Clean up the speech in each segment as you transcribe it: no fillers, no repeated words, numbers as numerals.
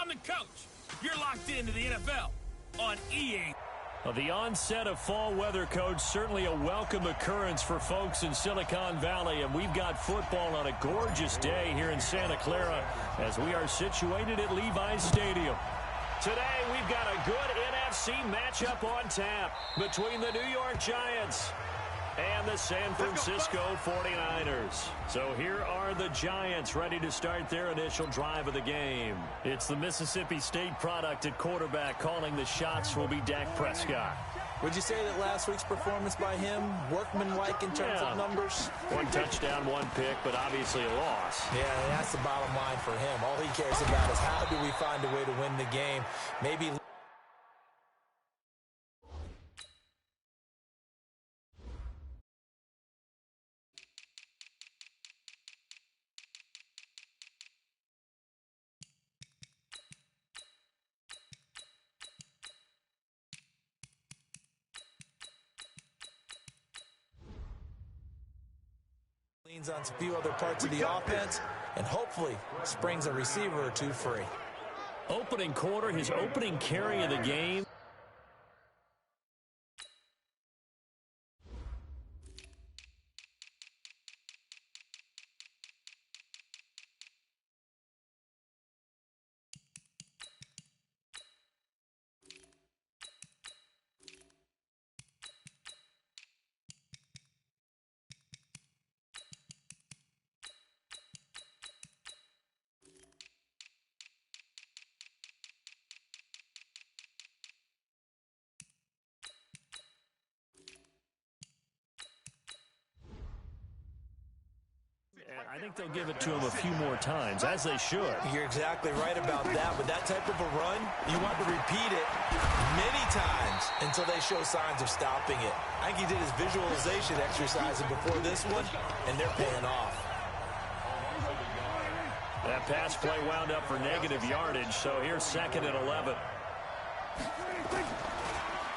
I'm the coach. You're locked into the NFL on EA. The onset of fall weather, Coach, certainly a welcome occurrence for folks in Silicon Valley, and we've got football on a gorgeous day here in Santa Clara as we are situated at Levi's Stadium. Today, we've got a good NFC matchup on tap between the New York Giants and the San Francisco 49ers. So here are the Giants ready to start their initial drive of the game. It's the Mississippi State product at quarterback. Calling the shots will be Dak Prescott. Would you say that last week's performance by him, workmanlike in terms of numbers? One touchdown, one pick, but obviously a loss. Yeah, that's the bottom line for him. All he cares about is how do we find a way to win the game. Maybe leans on a few other parts of the offense and hopefully springs a receiver or two free. Opening quarter, his opening carry of the game. I think they'll give it to him a few more times, as they should. You're exactly right about that. With that type of a run, you want to repeat it many times until they show signs of stopping it. I think he did his visualization exercise before this one, and they're paying off. That pass play wound up for negative yardage, so here's 2nd and 11.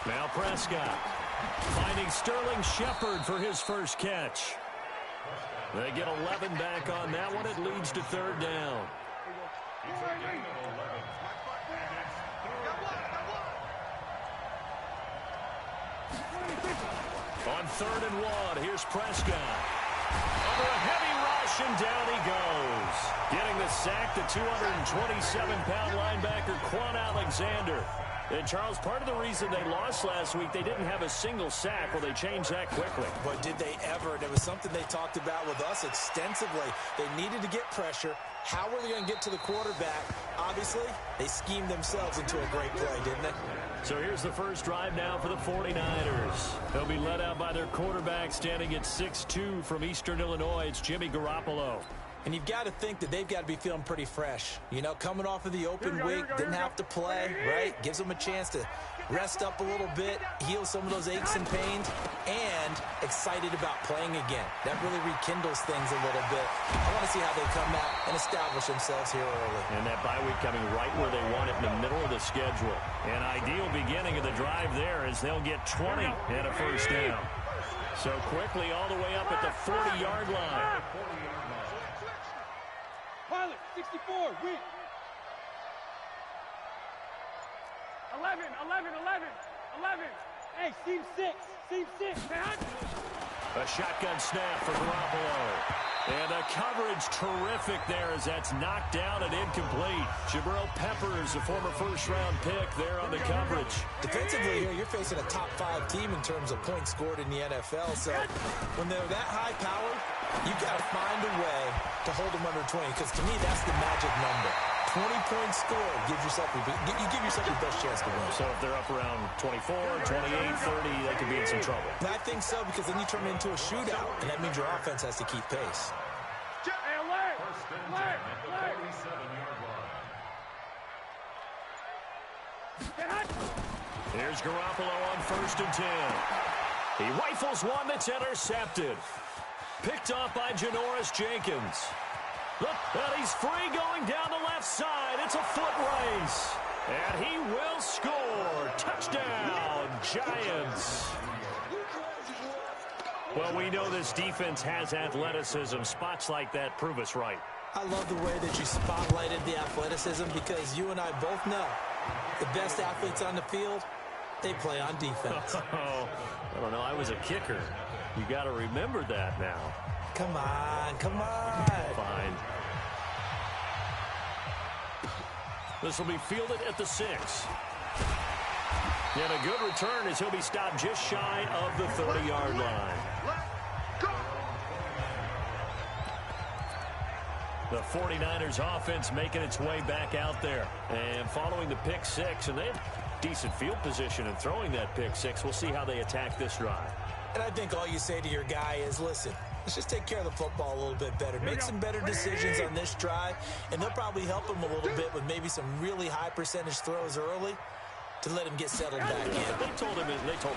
Now Prescott finding Sterling Shepard for his first catch. They get 11 back on that one. It leads to 3rd down. On 3rd and 1, here's Prescott. Under a heavy rush, and down he goes. Getting the sack, the 227-pound linebacker, Quan Alexander. And, Charles, part of the reason they lost last week, they didn't have a single sack. Well, they changed that quickly. But did they ever? And it was something they talked about with us extensively. They needed to get pressure. How were they going to get to the quarterback? Obviously, they schemed themselves into a great play, didn't they? So here's the first drive now for the 49ers. They'll be led out by their quarterback standing at 6'2" from Eastern Illinois. It's Jimmy Garoppolo. And you've got to think that they've got to be feeling pretty fresh. You know, coming off of the open week, didn't have to play, right? Gives them a chance to rest up a little bit, heal some of those aches and pains, and excited about playing again. That really rekindles things a little bit. I want to see how they come out and establish themselves here early. And that bye week coming right where they want it, in the middle of the schedule. An ideal beginning of the drive there as they'll get 20 and a first down. So quickly all the way up at the 40-yard line. Pilot, 64, weak. 11. Hey, seam 6, man. A shotgun snap for Garoppolo. And a coverage terrific there as that's knocked down and incomplete. Jabril Peppers, a former first-round pick there on the coverage. Defensively here, you're facing a top-5 team in terms of points scored in the NFL. So when they're that high-powered, you've got to find a way to hold them under 20, because to me, that's the magic number. 20 points scored, you give yourself your best chance to win. So if they're up around 24, 28, 30, they could be in some trouble. And I think so, because then you turn it into a shootout, and that means your offense has to keep pace. Hey, alert! Here's Garoppolo on 1st and 10. He rifles one that's intercepted. Picked off by Janoris Jenkins. Look, and he's free going down the left side. It's a foot race. And he will score. Touchdown, Giants. Well, we know this defense has athleticism. Spots like that prove us right. I love the way that you spotlighted the athleticism because you and I both know the best athletes on the field, they play on defense. Oh, I don't know. I was a kicker. You got to remember that now. Come on, come on. Fine. This will be fielded at the 6. And a good return as he'll be stopped just shy of the 30-yard line. The 49ers offense making its way back out there. And following the pick 6, and they have decent field position in throwing that pick 6. We'll see how they attack this drive. And I think all you say to your guy is, listen, let's just take care of the football a little bit better. Make some better decisions on this drive, and they'll probably help him a little bit with maybe some really high percentage throws early to let him get settled back in. They told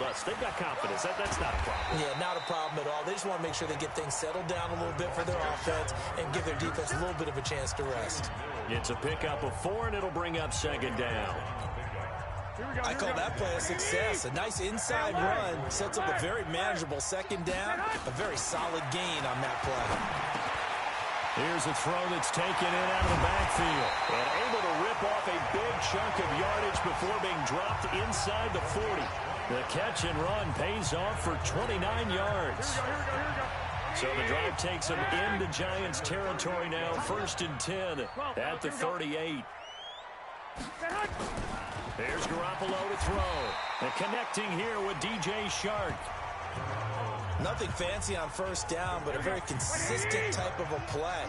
us, they've got confidence. That's not a problem. Yeah, not a problem at all. They just want to make sure they get things settled down a little bit for their offense and give their defense a little bit of a chance to rest. It's a pickup of 4, and it'll bring up 2nd down. I call that play a success. A nice inside run sets up a very manageable 2nd down. A very solid gain on that play. Here's a throw that's taken in out of the backfield. And able to rip off a big chunk of yardage before being dropped inside the 40. The catch and run pays off for 29 yards. So the drive takes them into Giants territory now. 1st and 10 at the 38. There's Garoppolo to throw. And connecting here with DJ Shark. Nothing fancy on 1st down, but a very consistent type of a play.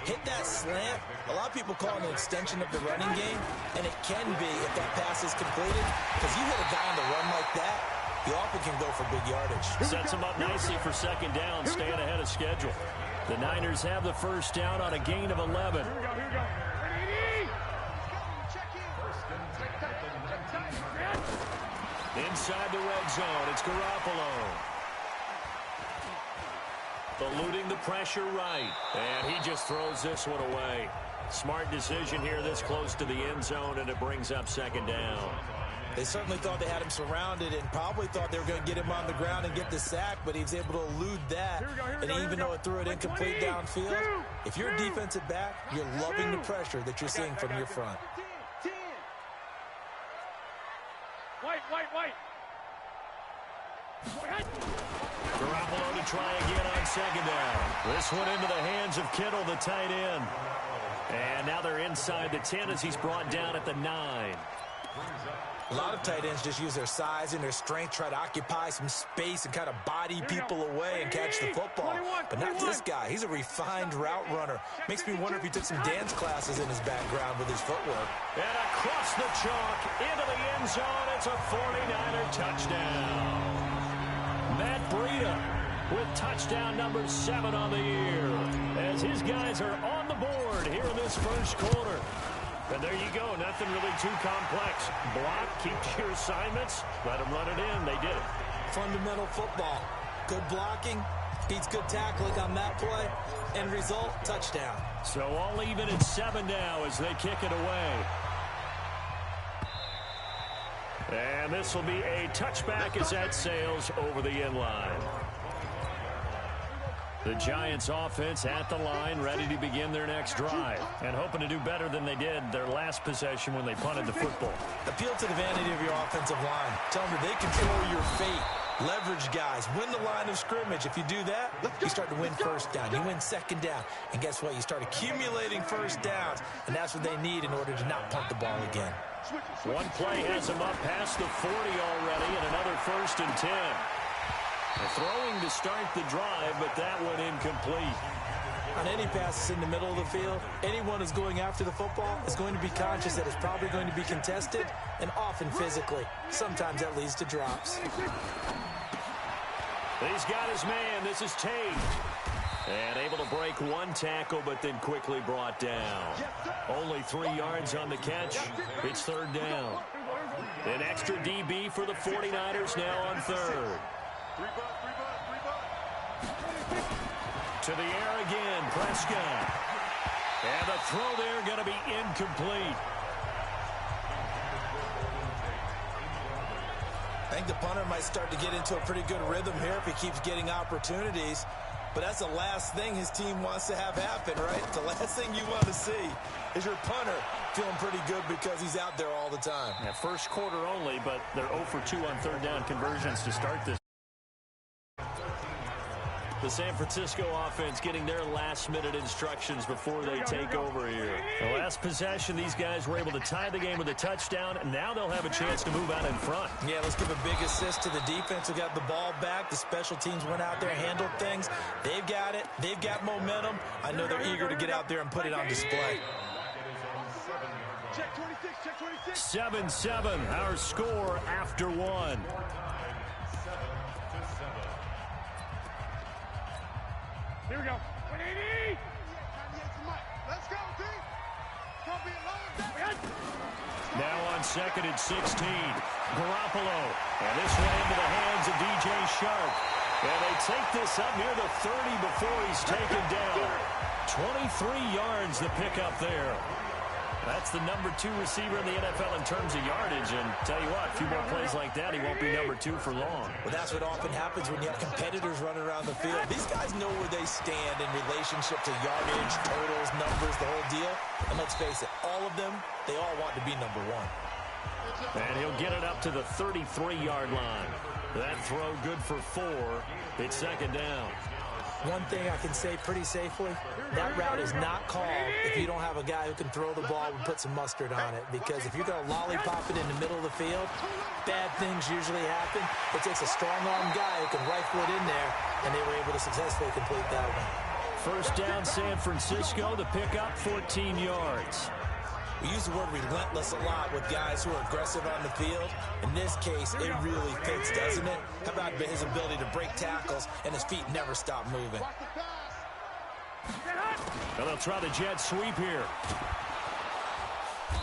Hit that slant. A lot of people call it an extension of the running game, and it can be if that pass is completed. Because you hit a guy on the run like that, you often can go for big yardage. Sets them up nicely for 2nd down, staying ahead of schedule. The Niners have the 1st down on a gain of 11. Here we go. Inside the red zone, it's Garoppolo. Eluding the pressure right. And he just throws this one away. Smart decision here this close to the end zone, and it brings up 2nd down. They certainly thought they had him surrounded and probably thought they were going to get him on the ground and get the sack, but he was able to elude that. And even though it threw it incomplete downfield, if you're a defensive back, you're loving the pressure that you're seeing from your front. White. Garoppolo to try again on 2nd down. This one into the hands of Kittle, the tight end. And now they're inside the 10 as he's brought down at the 9. A lot of tight ends just use their size and their strength, try to occupy some space and kind of body people away and catch the football. But not this guy. He's a refined route runner. Makes me wonder if he took some dance classes in his background with his footwork. And across the chalk, into the end zone, it's a 49er touchdown. Matt Breida with touchdown number 7 on the year, as his guys are on the board here in this 1st quarter. And there you go, nothing really too complex. Block, keep your assignments, let them run it in. They did it. Fundamental football. Good blocking, beats good tackling on that play. End result, touchdown. So all even at 7 now as they kick it away. And this will be a touchback as that sails over the end line. The Giants offense at the line, ready to begin their next drive, and hoping to do better than they did their last possession when they punted the football. Appeal to the vanity of your offensive line. Tell them that they control your fate. Leverage guys. Win the line of scrimmage. If you do that, you start to win 1st down. You win 2nd down. And guess what? You start accumulating 1st downs, and that's what they need in order to not punt the ball again. One play has them up past the 40 already, and another 1st and 10. Throwing to start the drive, but that one incomplete. On any passes in the middle of the field, anyone who's going after the football is going to be conscious that it's probably going to be contested, and often physically. Sometimes that leads to drops. He's got his man. This is Tate. And able to break one tackle, but then quickly brought down. Only 3 yards on the catch. It's 3rd down. An extra DB for the 49ers now on 3rd. To the air again, Prescott. And the throw there going to be incomplete. I think the punter might start to get into a pretty good rhythm here if he keeps getting opportunities. But that's the last thing his team wants to have happen, right? The last thing you want to see is your punter feeling pretty good because he's out there all the time. Yeah, first quarter only, but they're 0 for 2 on third down conversions to start this. The San Francisco offense getting their last-minute instructions before they take over here. The last possession, these guys were able to tie the game with a touchdown, and now they'll have a chance to move out in front. Yeah, let's give a big assist to the defense who got the ball back. The special teams went out there, handled things. They've got it. They've got momentum. I know they're eager to get out there and put it on display. Check 26, check 26. 7-7, our score after one. Here we go. 180. Let's go, D. Now on 2nd and 16. Garoppolo. And this one into the hands of DJ Shark. And they take this up near the 30 before he's taken down. 23 yards the pickup there. That's the number 2 receiver in the NFL in terms of yardage. And tell you what, a few more plays like that, he won't be number 2 for long. Well, that's what often happens when you have competitors running around the field. These guys know where they stand in relationship to yardage, totals, numbers, the whole deal. And let's face it, all of them, they all want to be number 1. And he'll get it up to the 33-yard line. That throw good for 4. It's 2nd down. One thing I can say pretty safely, that route is not called if you don't have a guy who can throw the ball and put some mustard on it. Because if you're going to lollipop it in the middle of the field, bad things usually happen. It takes a strong-arm guy who can rifle it in there, and they were able to successfully complete that one. First down, San Francisco. The pickup, 14 yards. We use the word relentless a lot with guys who are aggressive on the field. In this case, it really fits, doesn't it? How about his ability to break tackles and his feet never stop moving? Well, they'll try the jet sweep here.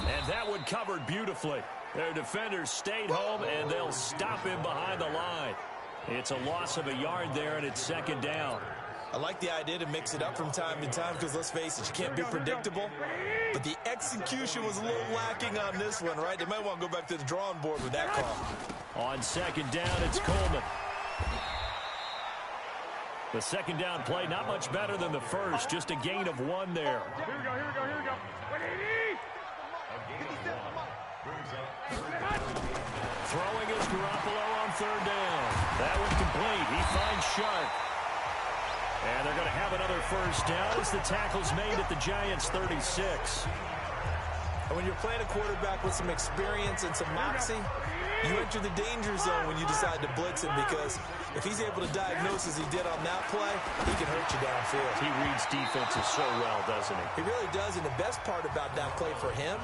And that one covered beautifully. Their defenders stayed home, and they'll stop him behind the line. It's a loss of a yard there, and it's 2nd down. I like the idea to mix it up from time to time because, let's face it, you can't be predictable. But the execution was a little lacking on this one, right? They might want to go back to the drawing board with that call. On 2nd down, it's Coleman. The 2nd down play, not much better than the first, just a gain of 1 there. Here we go, here we go, here we go. 180. Throwing is Garoppolo on 3rd down. That one complete. He finds Shark. And they're going to have another first down as the tackle's made at the Giants' 36. And when you're playing a quarterback with some experience and some moxie, you enter the danger zone when you decide to blitz him, because if he's able to diagnose as he did on that play, he can hurt you downfield. He reads defenses so well, doesn't he? He really does, and the best part about that play for him,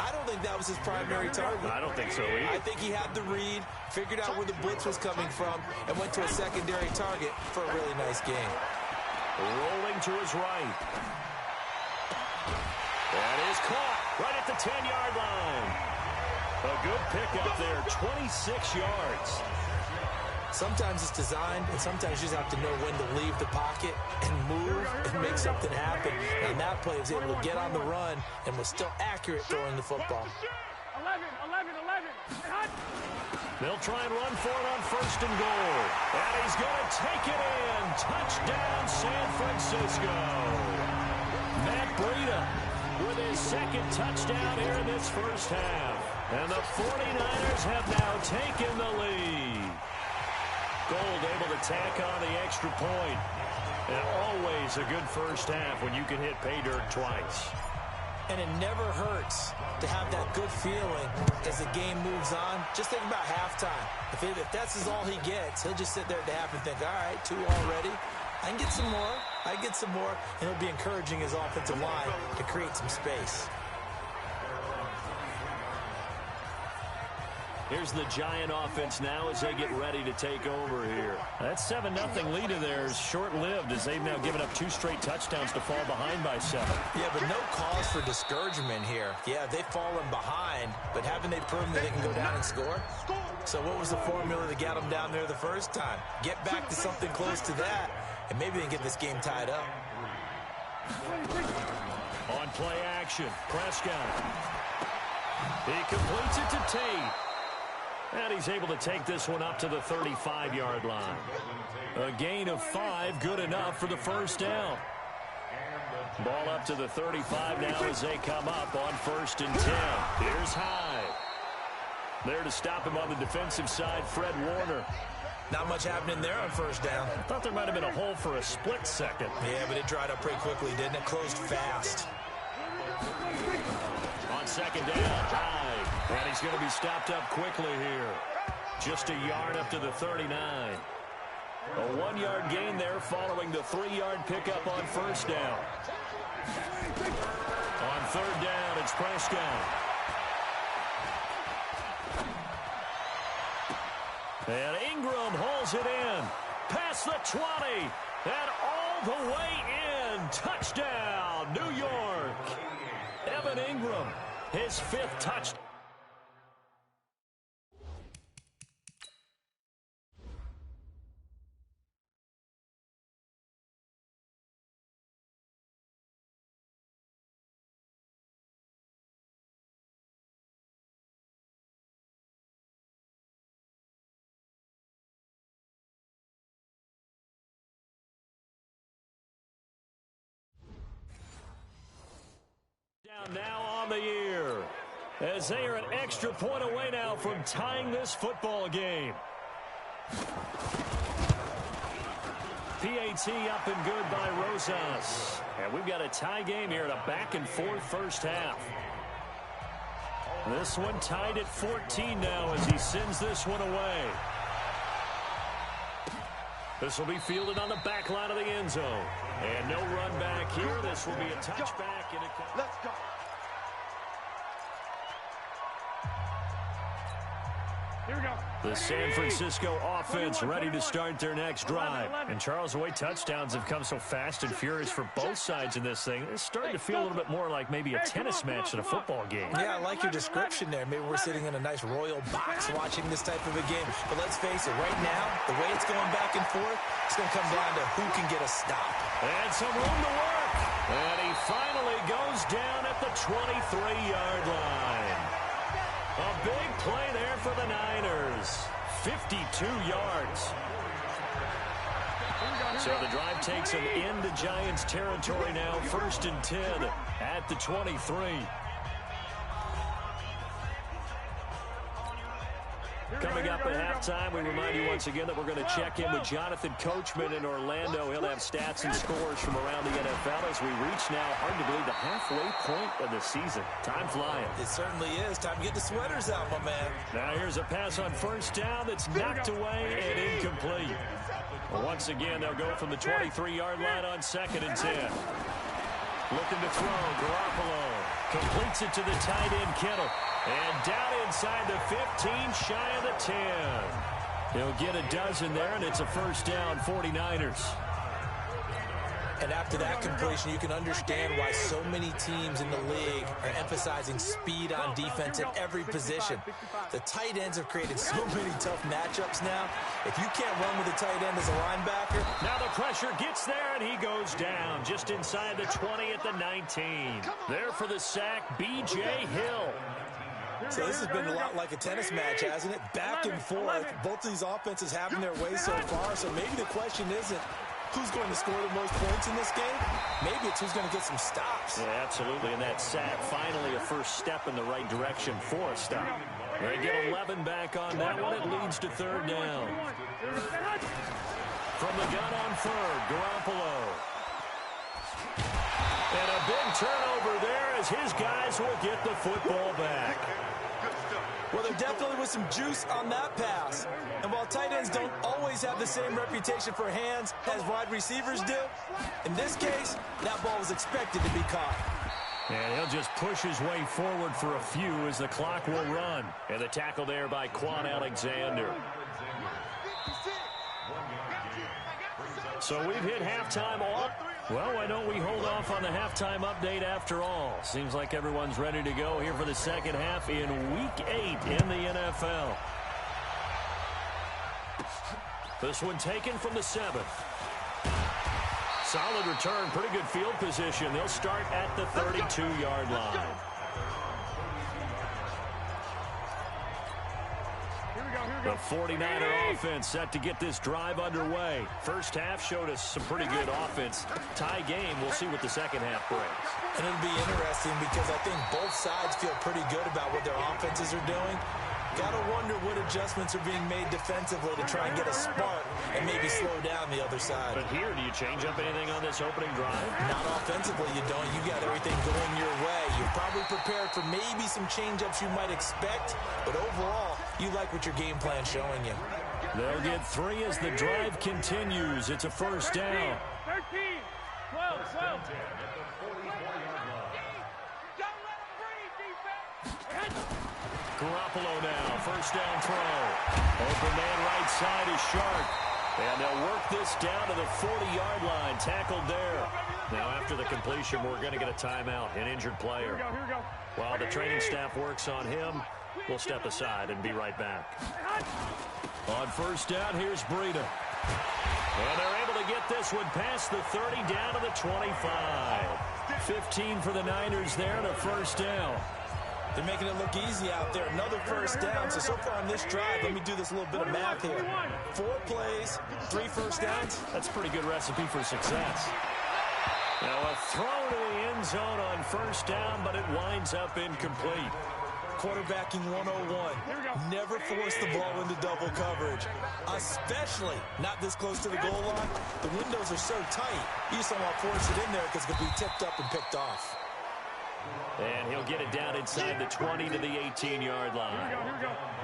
I don't think that was his primary target. I don't think so either. I think he had the read, figured out where the blitz was coming from, and went to a secondary target for a really nice game. Rolling to his right. That is caught right at the 10-yard line. A good pickup there, 26 yards. Sometimes it's designed, and sometimes you just have to know when to leave the pocket and move and make something happen. And that play was able to get on the run and was still accurate throwing the football. 11. They'll try and run for it on 1st and goal. And he's going to take it in. Touchdown, San Francisco. Matt Breida with his 2nd touchdown here in this first half. And the 49ers have now taken the lead. Gold able to tack on the extra point. And always a good first half when you can hit pay dirt twice. And it never hurts to have that good feeling as the game moves on. Just think about halftime. If that's all he gets, he'll just sit there at the half and think, all right, 2 already. I can get some more. I can get some more. And he'll be encouraging his offensive line to create some space. Here's the Giant offense now as they get ready to take over here. That 7-0 lead of theirs short-lived as they've now given up 2 straight touchdowns to fall behind by 7. Yeah, but no cause for discouragement here. Yeah, they've fallen behind, but haven't they proven that they can go down and score? So what was the formula that got them down there the first time? Get back to something close to that, and maybe they can get this game tied up. On play action, Prescott. He completes it to Tate. And he's able to take this one up to the 35-yard line. A gain of 5, good enough for the first down. Ball up to the 35 now as they come up on 1st and 10. Here's Hyde. There to stop him on the defensive side, Fred Warner. Not much happening there on 1st down. I thought there might have been a hole for a split second. Yeah, but it dried up pretty quickly, didn't it? Closed fast. On 2nd down, Hyde. And he's going to be stopped up quickly here. Just a yard up to the 39. A 1-yard gain there following the 3-yard pickup on 1st down. On 3rd down, it's Prescott. And Ingram holds it in. Past the 20. And all the way in. Touchdown, New York. Evan Ingram, his 5th touchdown. Now on the year, as they are an extra point away now from tying this football game. PAT up and good by Rosas. And we've got a tie game here at a back-and-forth first half. This one tied at 14 now as he sends this one away. This will be fielded on the back line of the end zone. And no run back here. This will be a touchback. And Let's go. Here we go. The San Francisco offense ready to start their next drive. And Charles, the way touchdowns have come so fast and furious for both sides in this thing, it's starting to feel a little bit more like maybe a tennis match than a football game. Yeah, I like your description there. Maybe we're sitting in a nice royal box watching this type of a game. But let's face it, right now, the way it's going back and forth, it's going to come down to who can get a stop. And some room to work. And he finally goes down at the 23-yard line. A big play there for the Niners. 52 yards. So the drive takes them into Giants territory now. 1st and 10 at the 23. Coming up at halftime, we remind you once again that we're going to check in with Jonathan Coachman in Orlando. He'll have stats and scores from around the NFL as we reach now, hard to believe, the halfway point of the season. Time flying. It certainly is. Time to get the sweaters out, my man. Now here's a pass on 1st down that's knocked away and incomplete. Well, once again, they'll go from the 23-yard line on 2nd and 10. Looking to throw, Garoppolo completes it to the tight end, Kittle. And down inside the 15, shy of the 10. He'll get a dozen there, and it's a 1st down, 49ers. And after that completion, you can understand why so many teams in the league are emphasizing speed on defense at every position. The tight ends have created so many tough matchups now. If you can't run with a tight end as a linebacker. Now the pressure gets there, and he goes down just inside the 20 at the 19. There for the sack, B.J. Hill. So this has been a lot like a tennis match, hasn't it? Back and forth. Both of these offenses having their way so far. So maybe the question isn't who's going to score the most points in this game. Maybe it's who's going to get some stops. Yeah, absolutely. And that sack, finally a first step in the right direction for a stop. They get 11 back on that one. It leads to 3rd down. From the gun on 3rd, Garoppolo. And a big turnover there as his guys will get the football back. Well, there definitely was some juice on that pass. And while tight ends don't always have the same reputation for hands as wide receivers do, in this case, that ball was expected to be caught. And he'll just push his way forward for a few as the clock will run. And the tackle there by Quan Alexander. So we've hit halftime off. Well, why don't we hold off on the halftime update after all? Seems like everyone's ready to go here for the second half in Week 8 in the NFL. This one taken from the 7th. Solid return, pretty good field position. They'll start at the 32-yard line. The 49er offense set to get this drive underway. First half showed us some pretty good offense. Tie game. We'll see what the second half brings. And it'll be interesting because I think both sides feel pretty good about what their offenses are doing. Got to wonder what adjustments are being made defensively to try and get a spark and maybe slow down the other side. But here, do you change up anything on this opening drive? Not offensively, you don't. You got everything going your way. You're probably prepared for maybe some change-ups you might expect, but overall, you like what your game plan's showing you. They'll get 3 as the drive continues. It's a first down. 13, 12, 12. Garoppolo now, first down throw. Open man right side is Sharp. And they'll work this down to the 40-yard line. Tackled there. Now after the completion, we're going to get a timeout, an injured player. Here we go. While the training staff works on him, we'll step aside and be right back. On first down, here's Breida. And they're able to get this one past the 30 down to the 25. 15 for the Niners there and a first down. They're making it look easy out there. Another first down. So far on this drive, let me do this little bit of math here. 4 plays, 3 first downs. That's a pretty good recipe for success. Now a throw to the end zone on first down, but it winds up incomplete. Quarterbacking 101. Never force the ball into double coverage, especially not this close to the goal line. The windows are so tight, you just don't want to force it in there because it could be tipped up and picked off. And he'll get it down inside the 20 to the 18-yard line.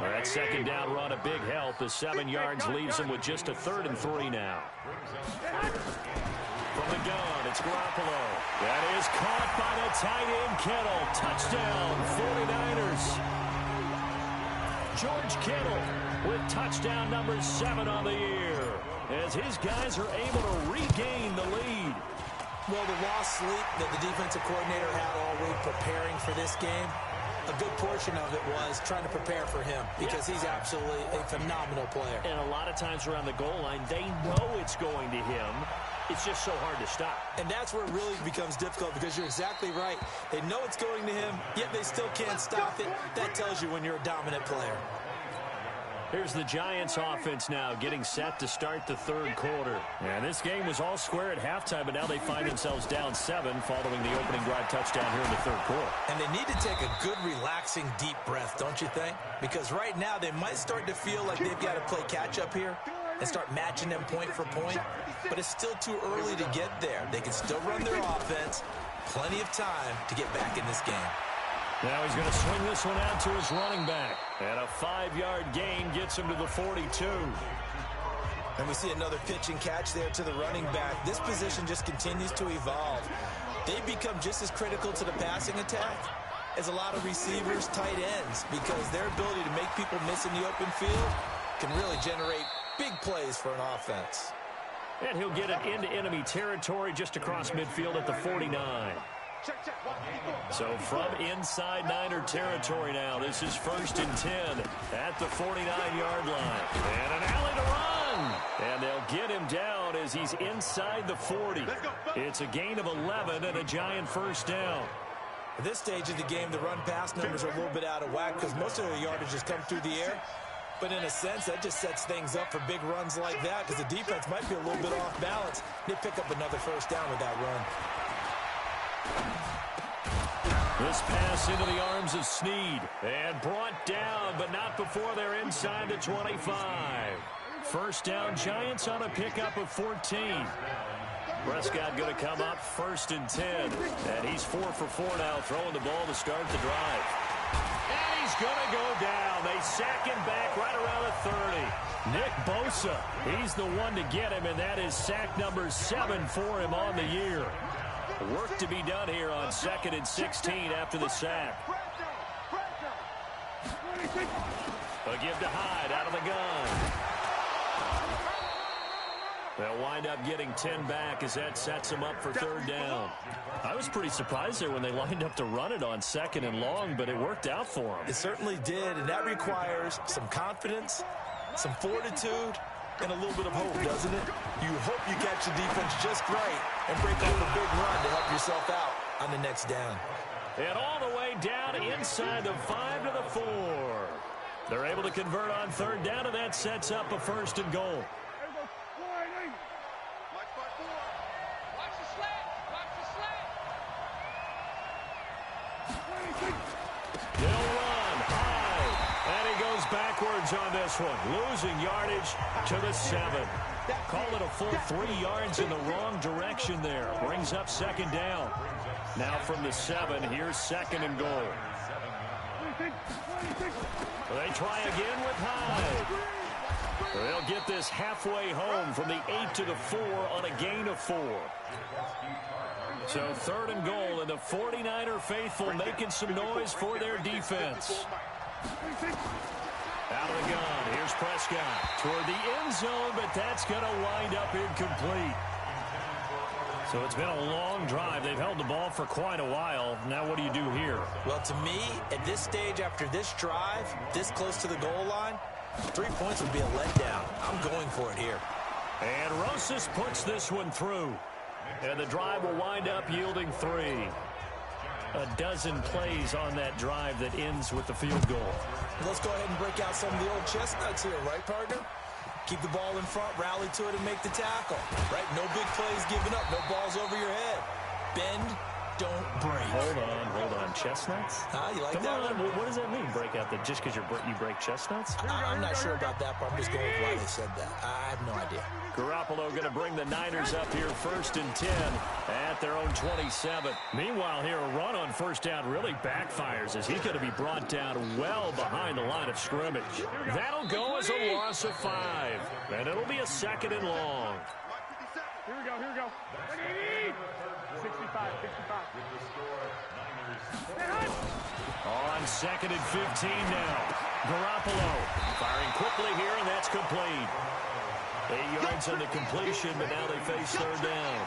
Well, that second down run, a big help. The 7 yards leaves him with just a 3rd and 3 now. From the gun, it's Garoppolo. That is caught by the tight end, Kittle. Touchdown, 49ers. George Kittle with touchdown number 7 on the year, as his guys are able to regain the lead. Well, the lost sleep that the defensive coordinator had all week preparing for this game, a good portion of it was trying to prepare for him because he's absolutely a phenomenal player. And a lot of times around the goal line, they know it's going to him. It's just so hard to stop. And that's where it really becomes difficult because you're exactly right. They know it's going to him, yet they still can't stop it. That tells you when you're a dominant player. Here's the Giants offense now getting set to start the 3rd quarter. And this game was all square at halftime, but now they find themselves down 7 following the opening drive touchdown here in the 3rd quarter. And they need to take a good, relaxing, deep breath, don't you think? Because right now they might start to feel like they've got to play catch-up here and start matching them point for point. But it's still too early to get there. They can still run their offense. Plenty of time to get back in this game. Now he's going to swing this one out to his running back. And a 5-yard gain gets him to the 42. And we see another pitch and catch there to the running back. This position just continues to evolve. They become just as critical to the passing attack as a lot of receivers, tight ends, because their ability to make people miss in the open field can really generate big plays for an offense. And he'll get it into enemy territory just across midfield at the 49. So from inside Niner territory now, this is 1st and 10 at the 49-yard line. And an alley to run. And they'll get him down as he's inside the 40. It's a gain of 11 and a Giant first down. At this stage of the game, the run-pass numbers are a little bit out of whack because most of their yardage has come through the air. But in a sense, that just sets things up for big runs like that because the defense might be a little bit off balance. They pick up another first down with that run. This pass into the arms of Snead. And brought down, but not before they're inside the 25. First down, Giants on a pickup of 14. Prescott going to come up 1st and 10. And he's 4 for 4 now, throwing the ball to start the drive. And he's going to go down. They sack him back right around the 30. Nick Bosa, he's the one to get him, and that is sack number 7 for him on the year. Work to be done here on 2nd and 16 after the sack. A give to Hyde out of the gun. They'll wind up getting 10 back as that sets them up for 3rd down. I was pretty surprised there when they lined up to run it on 2nd and long, but it worked out for them. It certainly did, and that requires some confidence, some fortitude, and a little bit of hope, doesn't it? You hope you catch the defense just right and break off a big run to help yourself out on the next down. And all the way down inside the 5 to the 4. They're able to convert on third down, and that sets up a first and goal. He'll run high, and he goes backwards on this one, losing yardage to the 7. Call it a full 3 yards in the wrong direction there. Brings up second down. Now from the 7, here's second and goal. They try again with Hyde. They'll get this halfway home from the 8 to the 4 on a gain of 4. So third and goal, and the 49er faithful making some noise for their defense. Out of the gun, here's Prescott toward the end zone, but that's going to wind up incomplete. So it's been a long drive. They've held the ball for quite a while. Now what do you do here? Well, to me, at this stage, after this drive, this close to the goal line, 3 points would be a letdown. I'm going for it here. And Rosas puts this one through. And the drive will wind up yielding 3. A dozen plays on that drive that ends with the field goal. Let's go ahead and break out some of the old chestnuts here, right, partner? Keep the ball in front, rally to it, and make the tackle. Right? No big plays given up, no balls over your head. Bend, don't break. Hold on. Chestnuts? You like Come that on, one? what does that mean, break out? That just because you break chestnuts? I'm not sure about that, but I'm just going with why they said that. I have no idea. Garoppolo going to bring the Niners up here first and 10 at their own 27. Meanwhile, here a run on first down really backfires as he's going to be brought down well behind the line of scrimmage. That'll go as a loss of 5, and it'll be a second and long. Here we go. 65. On second and 15 now. Garoppolo firing quickly here, and that's complete. 8 yards on the completion, but now they face third down.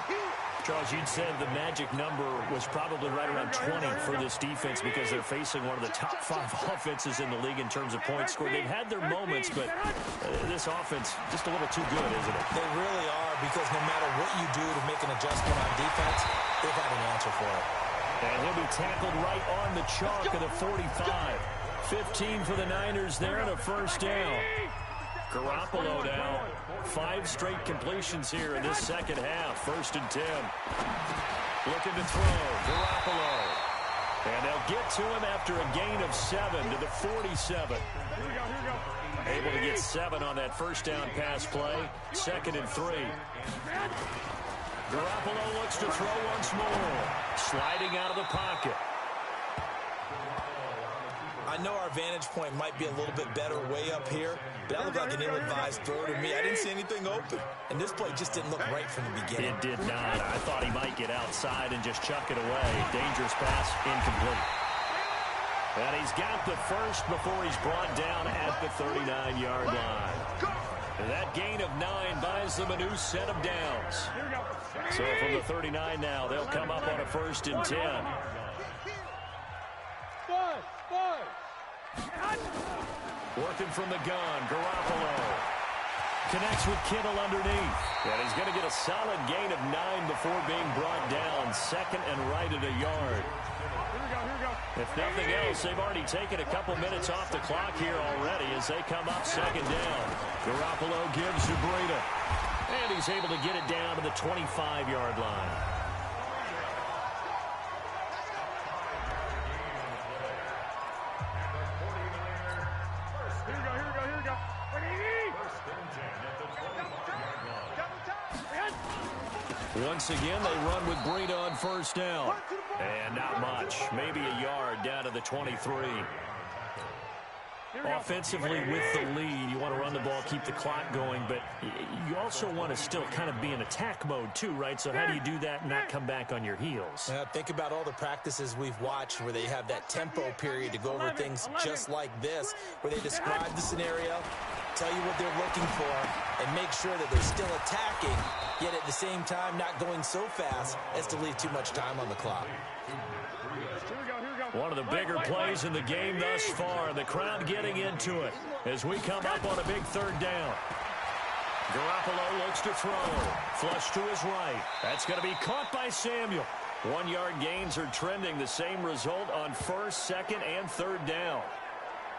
Charles, you'd said the magic number was probably right around 20 for this defense because they're facing one of the top 5 offenses in the league in terms of points scored. They've had their moments, but this offense just a little too good, isn't it? They really are, because no matter what you do to make an adjustment on defense, they've got an answer for it. And he'll be tackled right on the chalk of the 45. 15 for the Niners there and a first down. Garoppolo now. 5 straight completions here in this second half. First and 10. Looking to throw. Garoppolo. And they'll get to him after a gain of 7 to the 47. Able to get 7 on that first down pass play. Second and 3. Garoppolo looks to throw once more. Sliding out of the pocket. I know our vantage point might be a little bit better way up here, but that looked like an ill-advised throw to me. I didn't see anything open, and this play just didn't look right from the beginning. It did not. I thought he might get outside and just chuck it away. Dangerous pass, incomplete. And he's got the first before he's brought down at the 39-yard line. And that gain of 9 buys them a new set of downs. So from the 39 now, they'll come up on a first and 10. Working from the gun, Garoppolo connects with Kittle underneath. And he's going to get a solid gain of 9 before being brought down. Second and right at a yard. If nothing else, they've already taken a couple minutes off the clock here already as they come up second down. Garoppolo gives to Breida. And he's able to get it down to the 25-yard line. Once again, they run with Breida on first down. And not much. Maybe a yard down to the 23. Offensively with the lead, you want to run the ball, keep the clock going, but you also want to still kind of be in attack mode too, right? So how do you do that and not come back on your heels? Think about all the practices we've watched where they have that tempo period to go over things just like this, where they describe the scenario, tell you what they're looking for, and make sure that they're still attacking, yet at the same time not going so fast as to leave too much time on the clock. One of the bigger plays in the game thus far, and the crowd getting into it as we come up on a big third down. Garoppolo looks to throw. Flush to his right. That's going to be caught by Samuel. 1-yard gains are trending the same result on first, second, and third down.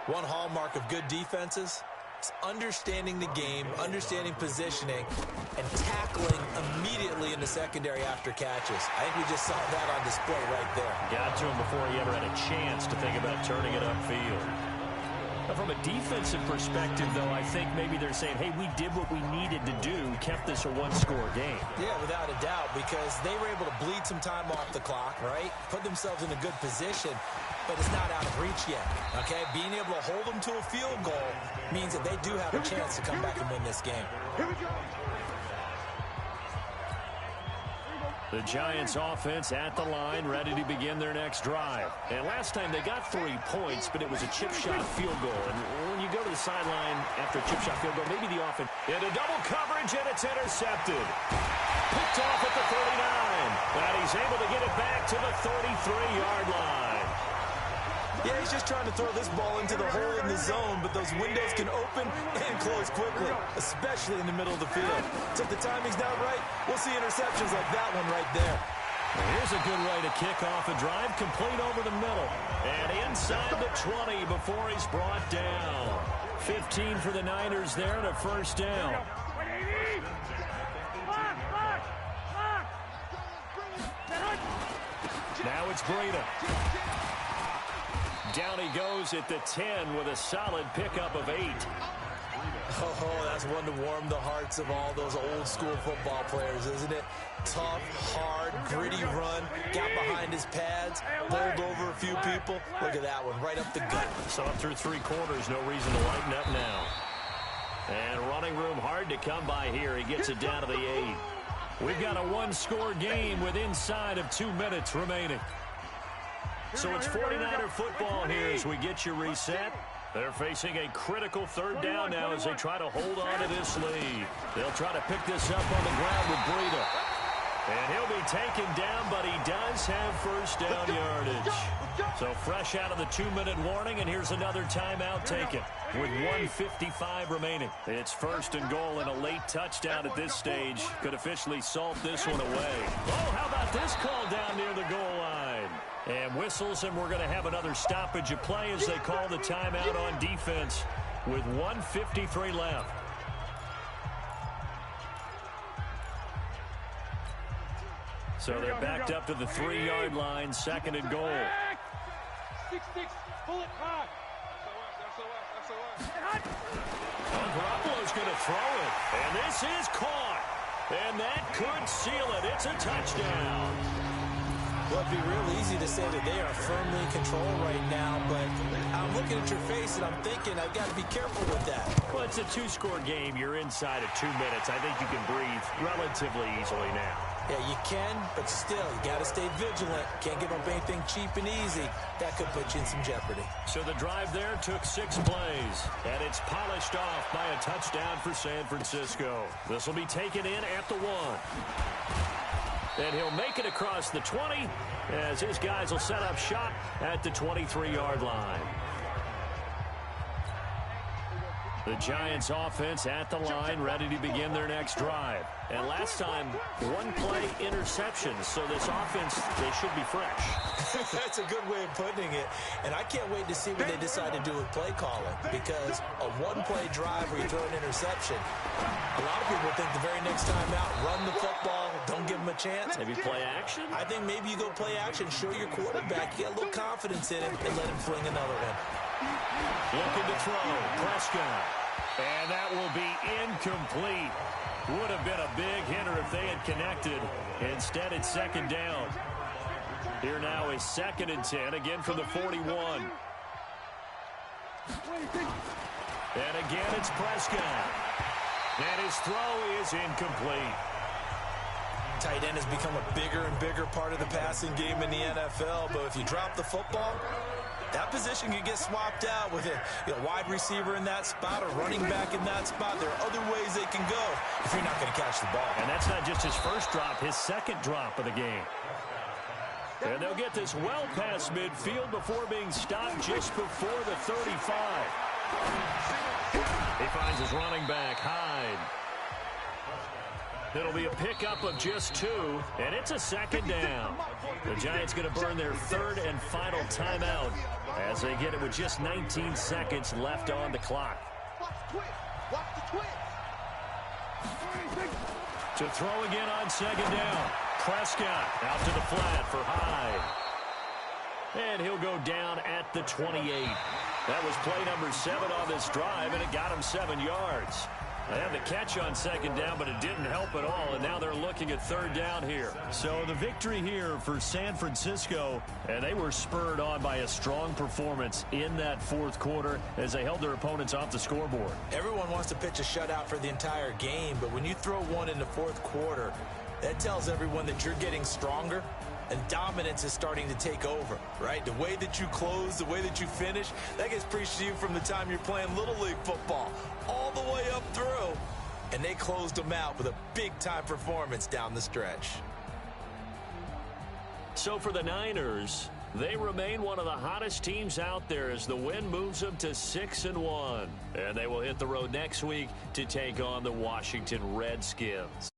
One hallmark of good defenses is understanding the game, understanding positioning, and tackling immediately in the secondary after catches. I think we just saw that on display right there. Got to him before he ever had a chance to think about turning it upfield. Now, from a defensive perspective, though, I think maybe they're saying, hey, we did what we needed to do, kept this a one-score game. Yeah, without a doubt, because they were able to bleed some time off the clock, right? Put themselves in a good position, but it's not out of reach yet, okay? Being able to hold them to a field goal means that they do have a chance to come back and win this game. Here we go. The Giants offense at the line, ready to begin their next drive. And last time they got 3 points, but it was a chip shot field goal. And when you go to the sideline after a chip shot field goal, maybe the offense into double coverage, and it's intercepted. Picked off at the 39. And he's able to get it back to the 33-yard line. Yeah, he's just trying to throw this ball into the hole in the zone, but those windows can open and close quickly, especially in the middle of the field. So if the timing's not right, we'll see interceptions like that one right there. Well, here's a good way to kick off a drive, complete over the middle. And inside the 20 before he's brought down. 15 for the Niners there and a first down. Now it's Breida. Down he goes at the 10 with a solid pickup of 8. Oh, that's one to warm the hearts of all those old school football players, isn't it? Tough, hard, gritty run, got behind his pads, bowled over a few people. Look at that one, right up the gut. So up through 3 quarters, no reason to lighten up now. And running room hard to come by here. He gets it down to the 8. We've got a one-score game with inside of 2 minutes remaining. So it's 49er football here as we get you reset. They're facing a critical third down now as they try to hold on to this lead. They'll try to pick this up on the ground with Breida. And he'll be taken down, but he does have first down yardage. So fresh out of the 2-minute warning, and here's another timeout taken with 1:55 remaining. It's first and goal, and a late touchdown at this stage could officially salt this one away. Oh, how about this call down near the goal line? And whistles, and we're going to have another stoppage of play as they call the timeout on defense with 1:53 left. So they're backed up to the 3-yard line, second and goal. 6, pull it hard. Garoppolo's going to throw it, and this is caught. And that could seal it. It's a touchdown. Well, it'd be real easy to say that they are firmly in control right now, but I'm looking at your face and I'm thinking I've got to be careful with that. Well, it's a 2-score game. You're inside of 2 minutes. I think you can breathe relatively easily now. Yeah, you can, but still, you got to stay vigilant. Can't give up anything cheap and easy. That could put you in some jeopardy. So the drive there took 6 plays, and it's polished off by a touchdown for San Francisco. This will be taken in at the 1. And he'll make it across the 20 as his guys will set up shop at the 23-yard line. The Giants offense at the line, ready to begin their next drive. And last time, 1-play interception. So this offense, they should be fresh. That's a good way of putting it. And I can't wait to see what they decide to do with play calling. Because a 1-play drive where you throw an interception, a lot of people think the very next time out, run the football, don't give them a chance. Maybe play action? I think maybe you go play action, show your quarterback, get a little confidence in him, and let him fling another one. Looking to throw, Prescott. And that will be incomplete. Would have been a big hitter if they had connected. Instead, it's second down. Here now is 2nd and 10, again from the 41. And again, it's Prescott. And his throw is incomplete. Tight end has become a bigger and bigger part of the passing game in the NFL, but if you drop the football, that position can get swapped out with a wide receiver in that spot or running back in that spot. There are other ways they can go if you're not going to catch the ball. And that's not just his first drop, his second drop of the game. And they'll get this well past midfield before being stopped just before the 35. He finds his running back, Hyde. It'll be a pickup of just 2, and it's a second down. The Giants going to burn their 3rd and final timeout as they get it with just 19 seconds left on the clock. Watch the twist. To throw again on second down. Prescott out to the flat for Hyde. And he'll go down at the 28. That was play number 7 on this drive, and it got him 7 yards. They had the catch on second down, but it didn't help at all, and now they're looking at 3rd down here. So the victory here for San Francisco, and they were spurred on by a strong performance in that 4th quarter as they held their opponents off the scoreboard. Everyone wants to pitch a shutout for the entire game, but when you throw one in the 4th quarter, that tells everyone that you're getting stronger and dominance is starting to take over, right? The way that you close, the way that you finish, that gets preached to you from the time you're playing Little League football all the way up through. And they closed them out with a big-time performance down the stretch. So for the Niners, they remain one of the hottest teams out there as the win moves them to 6-1. And they will hit the road next week to take on the Washington Redskins.